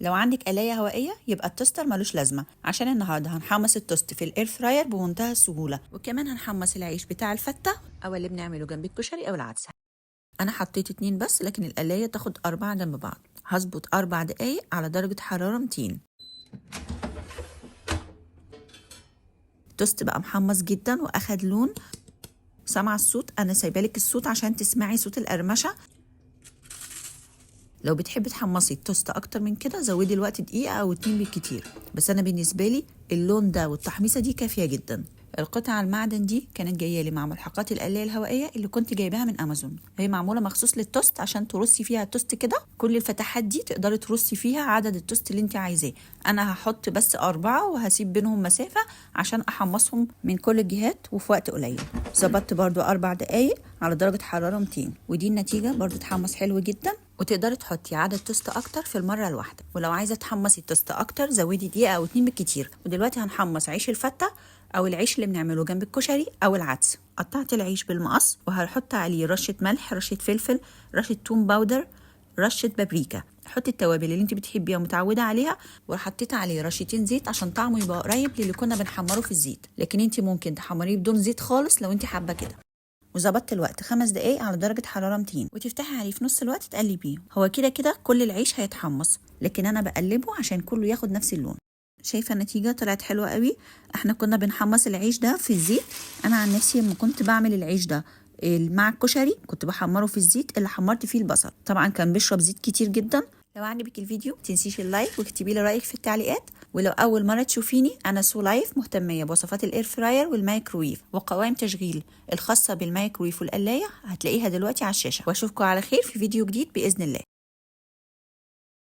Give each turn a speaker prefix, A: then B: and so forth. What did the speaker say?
A: لو عندك قلاية هوائية يبقى التوستر ملوش لازمة، عشان النهاردة هنحمص التوست في الاير فراير بمنتهى السهولة، وكمان هنحمص العيش بتاع الفتة او اللي بنعمله جنب الكشري او العدس. انا حطيت 2 بس، لكن القلاية تاخد 4 جنب بعض. هظبط 4 دقايق على درجة حرارة 200. التوست بقى محمص جدا واخد لون. سامعة الصوت؟ انا سايبالك الصوت عشان تسمعي صوت القرمشة. لو بتحبي تحمصي التوست اكتر من كده زودي الوقت دقيقة او 2 بالكتير، بس انا بالنسبة لي اللون ده والتحميصة دي كافية جدا. القطعة المعدن دي كانت جاية لي مع ملحقات القلاية الهوائية اللي كنت جايباها من امازون. هي معمولة مخصوص للتوست عشان ترصي فيها التوست كده. كل الفتحات دي تقدري ترصي فيها عدد التوست اللي انت عايزاه. انا هحط بس 4 وهسيب بينهم مسافة عشان احمصهم من كل الجهات وفي وقت قليل. ظبطت برضو 4 دقايق على درجة حرارة 200، ودي النتيجة. برضو تحمص حلو جدا، وتقدري تحطي عدد توست اكتر في المرة الواحدة. ولو عايزة تحمصي التوست اكتر زودي دقيقة او 2 بالكتير. ودلوقتي هنحمص عيش الفتة او العيش اللي بنعمله جنب الكشري او العدس. قطعت العيش بالمقص وهحط عليه رشة ملح، رشة فلفل، رشة توم باودر، رشة بابريكا. حطي التوابل اللي انت بتحبيها ومتعودة عليها، وحطيت عليه رشتين زيت عشان طعمه يبقى قريب للي كنا بنحمره في الزيت، لكن انت ممكن تحمريه بدون زيت خالص لو انت حابة كده. وظبطت الوقت 5 دقايق على درجة حرارة 200، وتفتحي عليه في نص الوقت تقلبيه. هو كده كده كل العيش هيتحمص، لكن انا بقلبه عشان كله ياخد نفس اللون. شايفه النتيجه طلعت حلوه قوي. احنا كنا بنحمص العيش ده في الزيت. انا عن نفسي لما كنت بعمل العيش ده مع الكشري كنت بحمره في الزيت اللي حمرت فيه البصل، طبعا كان بيشرب زيت كتير جدا. لو عجبك الفيديو متنسيش اللايك واكتبي لي رايك في التعليقات. ولو اول مره تشوفيني، انا سو لايف، مهتميه بوصفات الاير فراير والمايكرويف وقوائم تشغيل الخاصه بالمايكرويف والقلايه. هتلاقيها دلوقتي على الشاشه. واشوفكم على خير في فيديو جديد باذن الله.